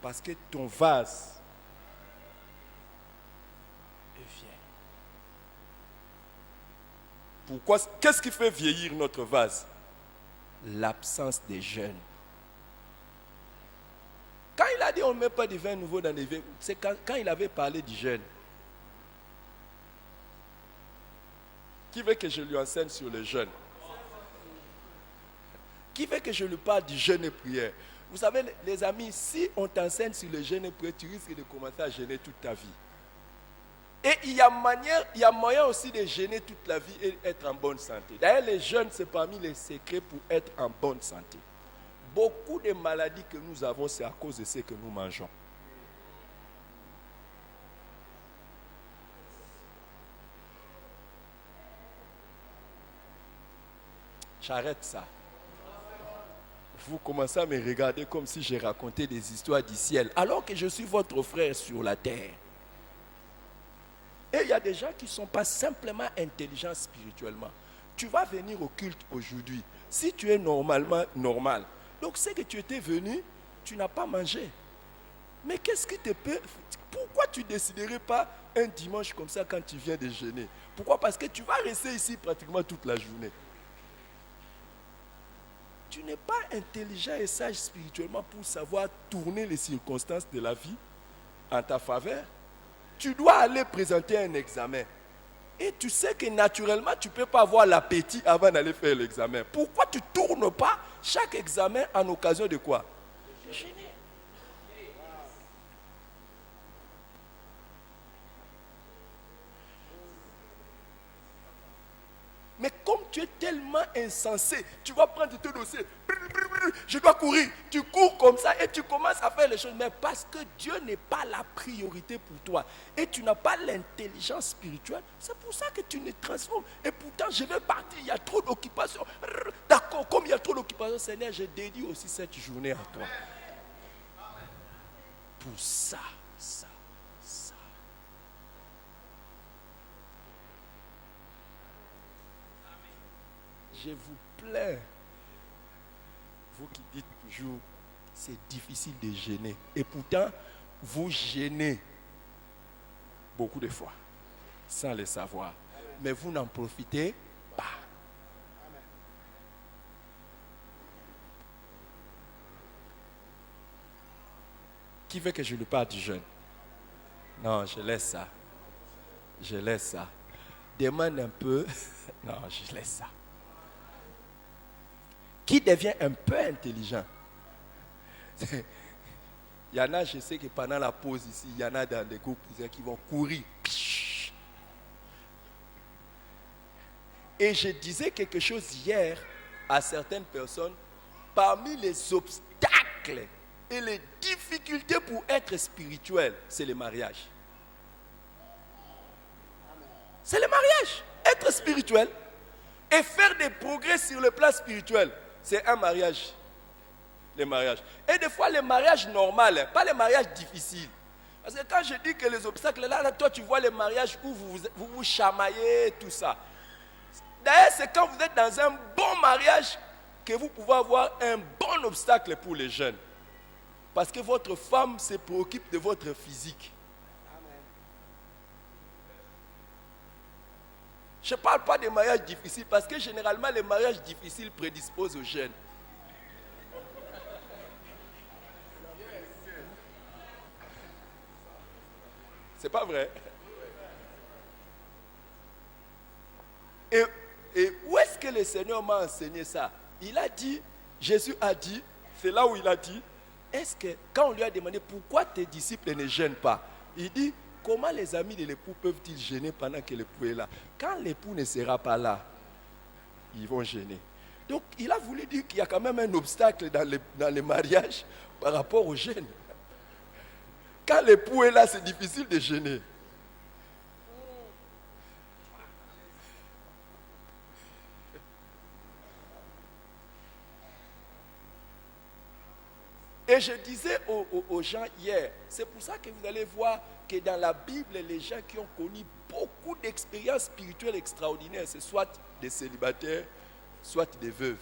Parce que ton vase est vieil. Pourquoi? Qu'est-ce qui fait vieillir notre vase? L'absence de jeûne. Quand il a dit on ne met pas de vin nouveau dans les vieilles, c'est quand il avait parlé du jeûne. Qui veut que je lui enseigne sur le jeûne? Qui veut que je lui parle du jeûne et prière? Vous savez, les amis, si on t'enseigne sur le jeûne et prière, tu risques de commencer à jeûner toute ta vie. Et il y a moyen aussi de jeûner toute la vie et être en bonne santé. D'ailleurs, les jeûnes, c'est parmi les secrets pour être en bonne santé. Beaucoup de maladies que nous avons, c'est à cause de ce que nous mangeons. J'arrête ça. Vous commencez à me regarder comme si j'ai raconté des histoires du ciel, alors que je suis votre frère sur la terre. Et il y a des gens qui ne sont pas simplement intelligents spirituellement. Tu vas venir au culte aujourd'hui. Si tu es normalement normal, donc c'est que tu étais venu, tu n'as pas mangé. Mais qu'est-ce qui te peut... Pourquoi tu ne déciderais pas un dimanche comme ça quand tu viens de jeûner? Pourquoi? Parce que tu vas rester ici pratiquement toute la journée. Tu n'es pas intelligent et sage spirituellement pour savoir tourner les circonstances de la vie en ta faveur. Tu dois aller présenter un examen. Et tu sais que naturellement, tu ne peux pas avoir l'appétit avant d'aller faire l'examen. Pourquoi tu ne tournes pas chaque examen en occasion de quoi? De jeûner. Mais comme tu es tellement insensé, tu vas prendre ton dossier, je dois courir, tu cours comme ça et tu commences à faire les choses. Mais parce que Dieu n'est pas la priorité pour toi et tu n'as pas l'intelligence spirituelle, c'est pour ça que tu ne transformes. Et pourtant, je vais partir, il y a trop d'occupations. D'accord, comme il y a trop d'occupations, Seigneur, je dédie aussi cette journée à toi. Pour ça. Je vous plains, vous qui dites toujours, c'est difficile de gêner. Et pourtant, vous gênez beaucoup de fois, sans le savoir. Mais vous n'en profitez pas. Qui veut que je lui parle du jeûne? Non, je laisse ça. Je laisse ça. Demande un peu. Non, je laisse ça. Qui devient un peu intelligent? Il y en a, je sais que pendant la pause ici, il y en a dans des groupes qui vont courir. Et je disais quelque chose hier à certaines personnes. Parmi les obstacles et les difficultés pour être spirituel, c'est le mariage. C'est le mariage. Être spirituel et faire des progrès sur le plan spirituel, c'est un mariage. Les mariages. Et des fois, les mariages normaux, pas les mariages difficiles. Parce que quand je dis que les obstacles, là toi, tu vois les mariages où vous chamaillez, tout ça. D'ailleurs, c'est quand vous êtes dans un bon mariage que vous pouvez avoir un bon obstacle pour les jeunes. Parce que votre femme se préoccupe de votre physique. Je ne parle pas des mariages difficiles parce que généralement, les mariages difficiles prédisposent aux jeunes. C'est pas vrai? Et où est-ce que le Seigneur m'a enseigné ça? Il a dit, Jésus a dit, c'est là où il a dit, est-ce que, quand on lui a demandé pourquoi tes disciples ne gênent pas, il dit, comment les amis de l'époux peuvent-ils gêner pendant que l'époux est là? Quand l'époux ne sera pas là, ils vont gêner. Donc, il a voulu dire qu'il y a quand même un obstacle dans les mariages par rapport aux jeunes. Quand l'époux est là, c'est difficile de gêner. Et je disais aux gens hier, c'est pour ça que vous allez voir que dans la Bible, les gens qui ont connu beaucoup d'expériences spirituelles extraordinaires, c'est soit des célibataires, soit des veuves.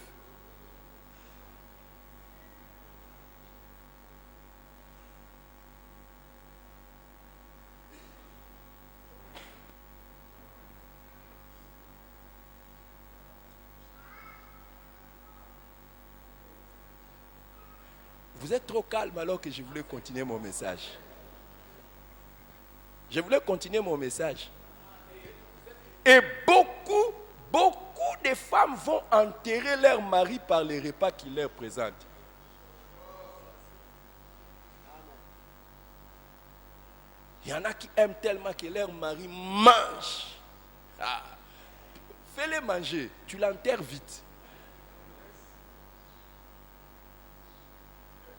Vous êtes trop calme alors que je voulais continuer mon message. Je voulais continuer mon message. Et beaucoup de femmes vont enterrer leur mari par les repas qu'ils leur présentent. Il y en a qui aiment tellement que leur mari mange. Ah. Fais-les manger, tu l'enterres vite.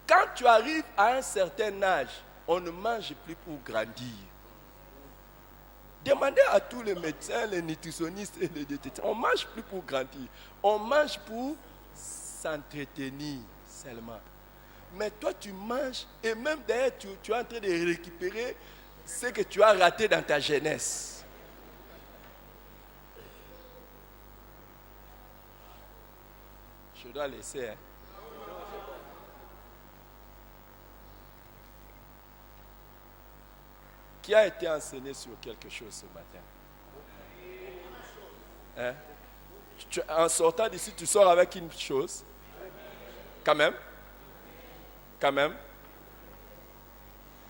Quand tu arrives à un certain âge, on ne mange plus pour grandir. Demandez à tous les médecins, les nutritionnistes et les diététiciens, on ne mange plus pour grandir. On mange pour s'entretenir seulement. Mais toi, tu manges et même d'ailleurs, tu es en train de récupérer ce que tu as raté dans ta jeunesse. Je dois laisser. Hein. Qui a été enseigné sur quelque chose ce matin? Hein? En sortant d'ici, tu sors avec une chose? Quand même? Quand même?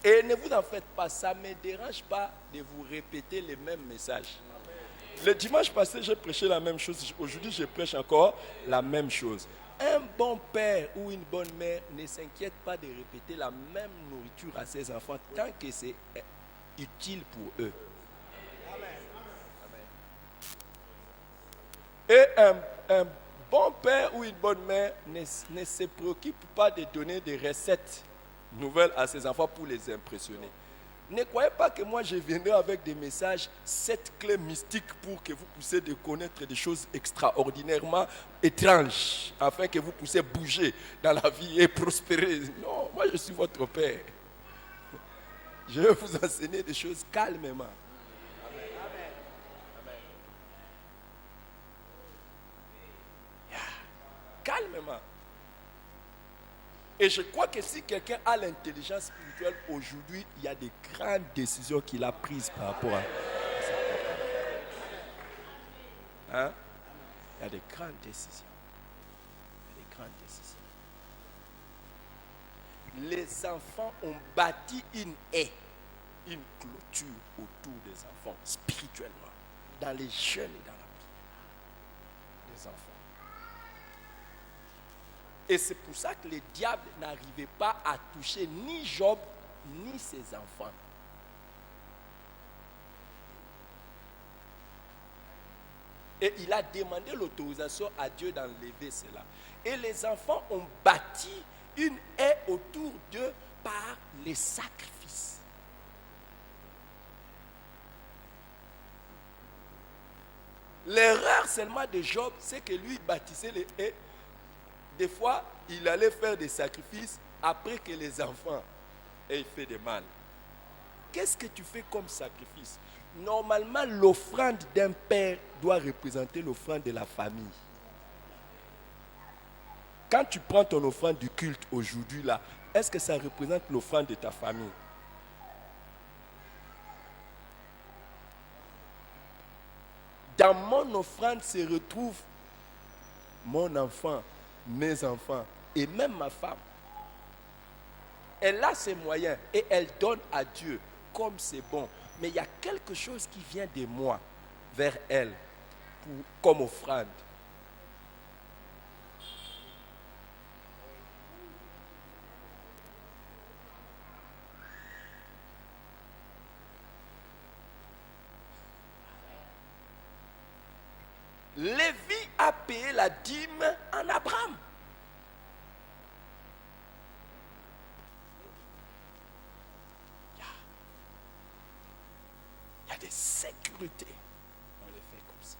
Et ne vous en faites pas, ça ne me dérange pas de vous répéter les mêmes messages. Le dimanche passé, j'ai prêché la même chose. Aujourd'hui, je prêche encore la même chose. Un bon père ou une bonne mère ne s'inquiète pas de répéter la même nourriture à ses enfants tant que c'est utile pour eux. Et un bon père ou une bonne mère ne se préoccupe pas de donner des recettes nouvelles à ses enfants pour les impressionner. Ne croyez pas que moi je viendrai avec des messages, 7 clés mystiques pour que vous puissiez de connaître des choses extraordinairement étranges, afin que vous puissiez bouger dans la vie et prospérer. Non, moi je suis votre père. Je vais vous enseigner des choses calmement. Calmement. Et je crois que si quelqu'un a l'intelligence spirituelle aujourd'hui, il y a des grandes décisions qu'il a prises par rapport à ça. Hein? Il y a des grandes décisions. Il y a des grandes décisions. Les enfants ont bâti une haie, une clôture autour des enfants, spirituellement, dans les jeunes et dans la prière. Les enfants. Et c'est pour ça que le diable n'arrivait pas à toucher ni Job, ni ses enfants. Et il a demandé l'autorisation à Dieu d'enlever cela. Et les enfants ont bâti une haie autour d'eux par les sacrifices. L'erreur seulement de Job, c'est que lui bâtissait les haies. Des fois, il allait faire des sacrifices après que les enfants aient fait des mal. Qu'est-ce que tu fais comme sacrifice? Normalement, l'offrande d'un père doit représenter l'offrande de la famille. Quand tu prends ton offrande du culte aujourd'hui, là, est-ce que ça représente l'offrande de ta famille? Dans mon offrande se retrouve mon enfant, mes enfants et même ma femme. Elle a ses moyens et elle donne à Dieu comme c'est bon. Mais il y a quelque chose qui vient de moi vers elle comme offrande. Lévi a payé la dîme en Abraham. Il y a des sécurités dans les faits comme ça.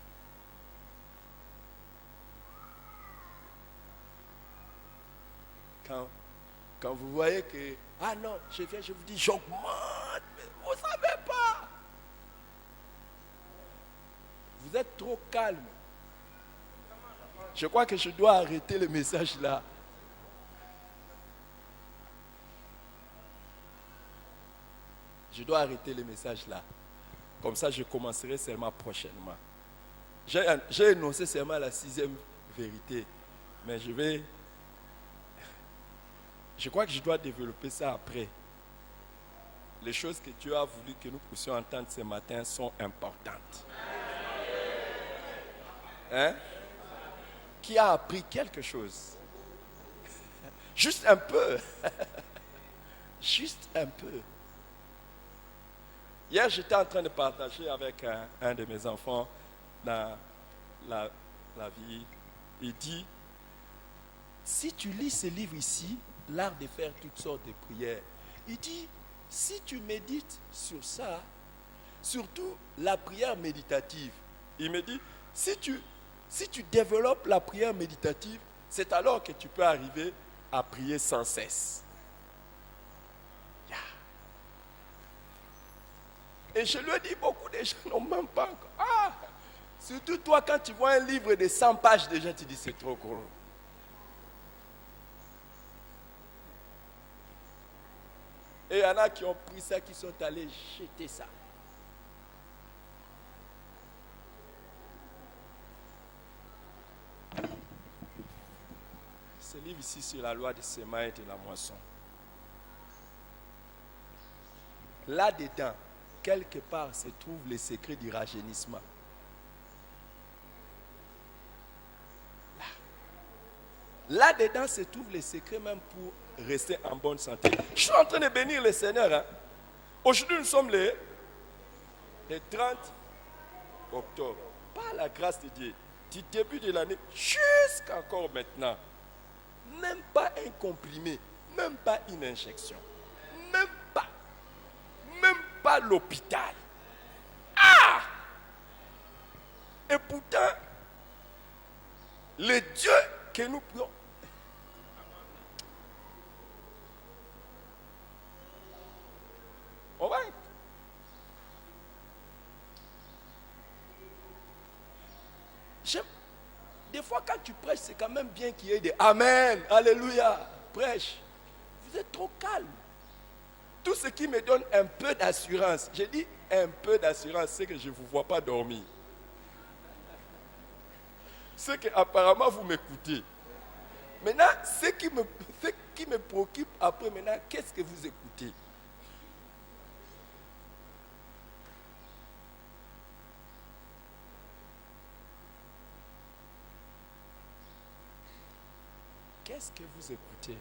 Quand vous voyez que, ah non, je viens, je vous dis, j'augmente, mais vous ne savez pas. Vous êtes trop calme. Je crois que je dois arrêter le message là. Je dois arrêter le message là. Comme ça, je commencerai seulement prochainement. J'ai énoncé seulement la 6e vérité. Mais je crois que je dois développer ça après. Les choses que Dieu a voulu que nous puissions entendre ce matin sont importantes. Hein? Qui a appris quelque chose? Juste un peu. Juste un peu. Hier, j'étais en train de partager avec un de mes enfants dans la vie. Il dit, si tu lis ce livre ici, l'art de faire toutes sortes de prières, il dit, si tu médites sur ça, surtout la prière méditative, il me dit, si tu développes la prière méditative, c'est alors que tu peux arriver à prier sans cesse. Et je lui ai dit, beaucoup de gens n'ont même pas encore. Ah, surtout toi, quand tu vois un livre de 100 pages, déjà tu dis c'est trop gros. Et il y en a qui ont pris ça, qui sont allés jeter ça. Ce livre ici sur la loi des semailles et de la moisson. Là-dedans, quelque part se trouve le secret du rajeunissement. Là-dedans se trouvent les secrets même pour rester en bonne santé. Je suis en train de bénir le Seigneur. Hein. Aujourd'hui, nous sommes les 30 octobre. Par la grâce de Dieu, du début de l'année jusqu'à encore maintenant, même pas un comprimé, même pas une injection, même pas l'hôpital. Ah! Et pourtant, le Dieu que nous prions, on va. Des fois, quand tu prêches, c'est quand même bien qu'il y ait des Amen, Alléluia, prêche. Vous êtes trop calme. Tout ce qui me donne un peu d'assurance, j'ai dit un peu d'assurance, c'est que je ne vous vois pas dormir. C'est qu'apparemment, vous m'écoutez. Maintenant, ce qui me préoccupe après, maintenant, qu'est-ce que vous écoutez? Qu'est-ce que vous écoutez?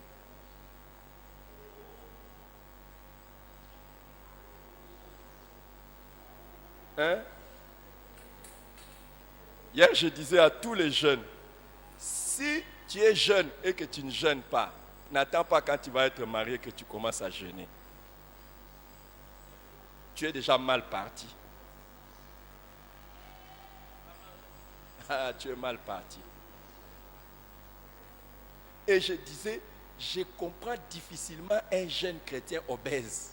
Hein? Hier, je disais à tous les jeunes, si tu es jeune et que tu ne jeûnes pas, n'attends pas quand tu vas être marié que tu commences à jeûner. Tu es déjà mal parti. Ah, tu es mal parti. Et je disais, je comprends difficilement un jeune chrétien obèse.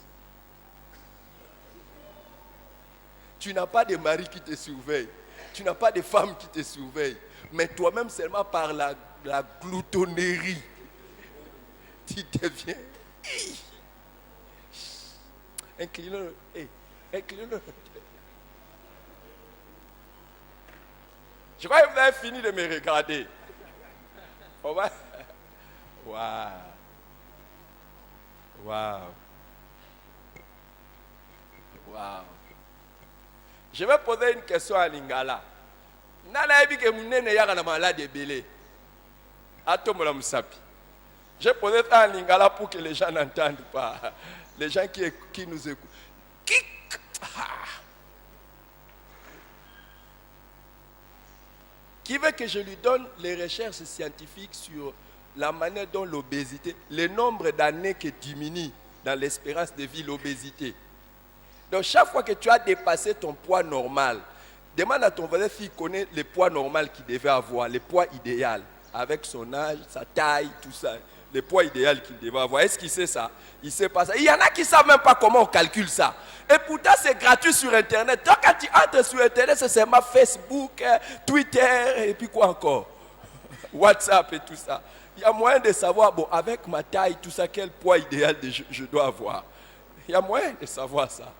Tu n'as pas de mari qui te surveille. Tu n'as pas de femme qui te surveille. Mais toi-même seulement par la gloutonnerie, tu deviens... Incline-le. Incline-le. Je crois que vous avez fini de me regarder. On va... Waouh. Waouh. Waouh. Je vais poser une question à Lingala. Nana ebi ke munene yaka na malade belé. Atomola musapi. Je posé ça à Lingala pour que les gens n'entendent pas. Les gens qui nous écoutent. Qui veut que je lui donne les recherches scientifiques sur la manière dont l'obésité, le nombre d'années qui diminue dans l'espérance de vie, l'obésité. Donc chaque fois que tu as dépassé ton poids normal, demande à ton voisin s'il connaît le poids normal qu'il devait avoir, le poids idéal, avec son âge, sa taille, tout ça, le poids idéal qu'il devait avoir. Est-ce qu'il sait ça? Il ne sait pas ça. Il y en a qui ne savent même pas comment on calcule ça. Et pourtant, c'est gratuit sur Internet. Donc quand tu entres sur Internet, c'est seulement Facebook, Twitter, et puis quoi encore? WhatsApp et tout ça. Il y a moyen de savoir, bon, avec ma taille, tout ça, quel poids idéal je dois avoir. Il y a moyen de savoir ça.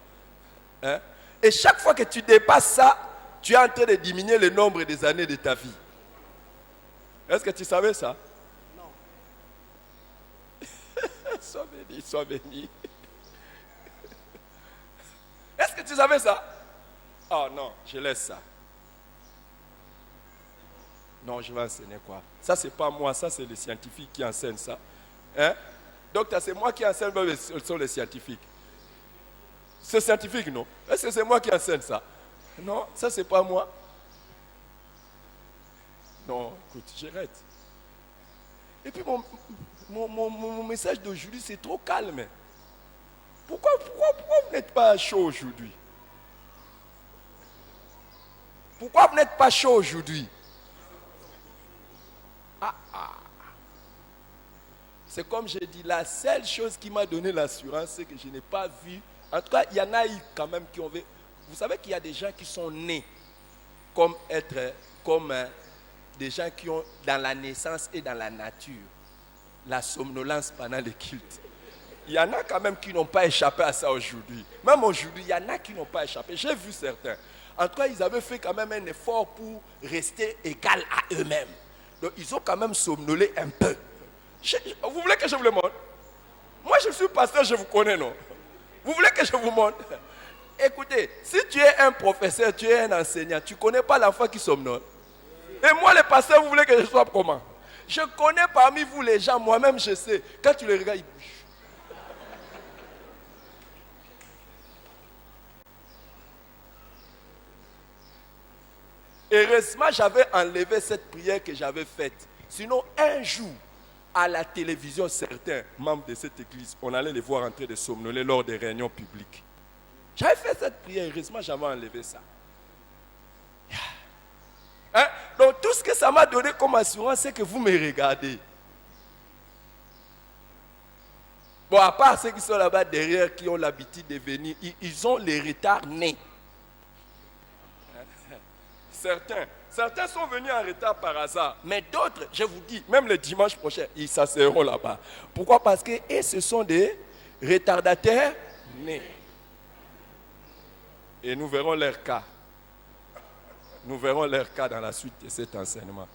Hein? Et chaque fois que tu dépasses ça, tu es en train de diminuer le nombre des années de ta vie. Est-ce que tu savais ça? Non. Sois béni, sois béni. Est-ce que tu savais ça? Oh non, je laisse ça. Non, je vais enseigner quoi? Ça, c'est pas moi, ça, c'est les scientifiques qui enseignent ça. Hein? Donc, c'est moi qui enseigne, ce sont les scientifiques. C'est scientifique, non? Est-ce que c'est moi qui enseigne ça? Non, ça, c'est pas moi. Non, écoute, j'arrête. Et puis, mon message d'aujourd'hui, c'est trop calme. Pourquoi vous n'êtes pas chaud aujourd'hui? Pourquoi vous n'êtes pas chaud aujourd'hui? C'est comme j'ai dit, la seule chose qui m'a donné l'assurance, c'est que je n'ai pas vu. En tout cas, il y en a eu quand même qui ont vu. Vous savez qu'il y a des gens qui sont nés comme des gens qui ont dans la naissance et dans la nature la somnolence pendant le culte. Il y en a quand même qui n'ont pas échappé à ça aujourd'hui. Même aujourd'hui, il y en a qui n'ont pas échappé. J'ai vu certains. En tout cas, ils avaient fait quand même un effort pour rester égal à eux-mêmes. Donc, ils ont quand même somnolé un peu. Vous voulez que je vous le montre? Moi, je suis pasteur, je vous connais, non? Vous voulez que je vous montre? Écoutez, si tu es un professeur, tu es un enseignant, tu ne connais pas l'enfant qui somnole. Et moi, le pasteur, vous voulez que je sois comment? Je connais parmi vous les gens, moi-même je sais. Quand tu les regardes, ils bougent. Heureusement, j'avais enlevé cette prière que j'avais faite. Sinon, un jour, à la télévision, certains membres de cette église, on allait les voir en train de somnoler lors des réunions publiques. J'avais fait cette prière, heureusement, j'avais enlevé ça. Hein? Donc, tout ce que ça m'a donné comme assurance, c'est que vous me regardez. Bon, à part ceux qui sont là-bas derrière, qui ont l'habitude de venir, ils ont les retards nés. Certains sont venus en retard par hasard, mais d'autres, je vous dis, même le dimanche prochain, ils s'asserront là-bas. Pourquoi? Parce que ce sont des retardataires nés. Et nous verrons leur cas. Nous verrons leur cas dans la suite de cet enseignement.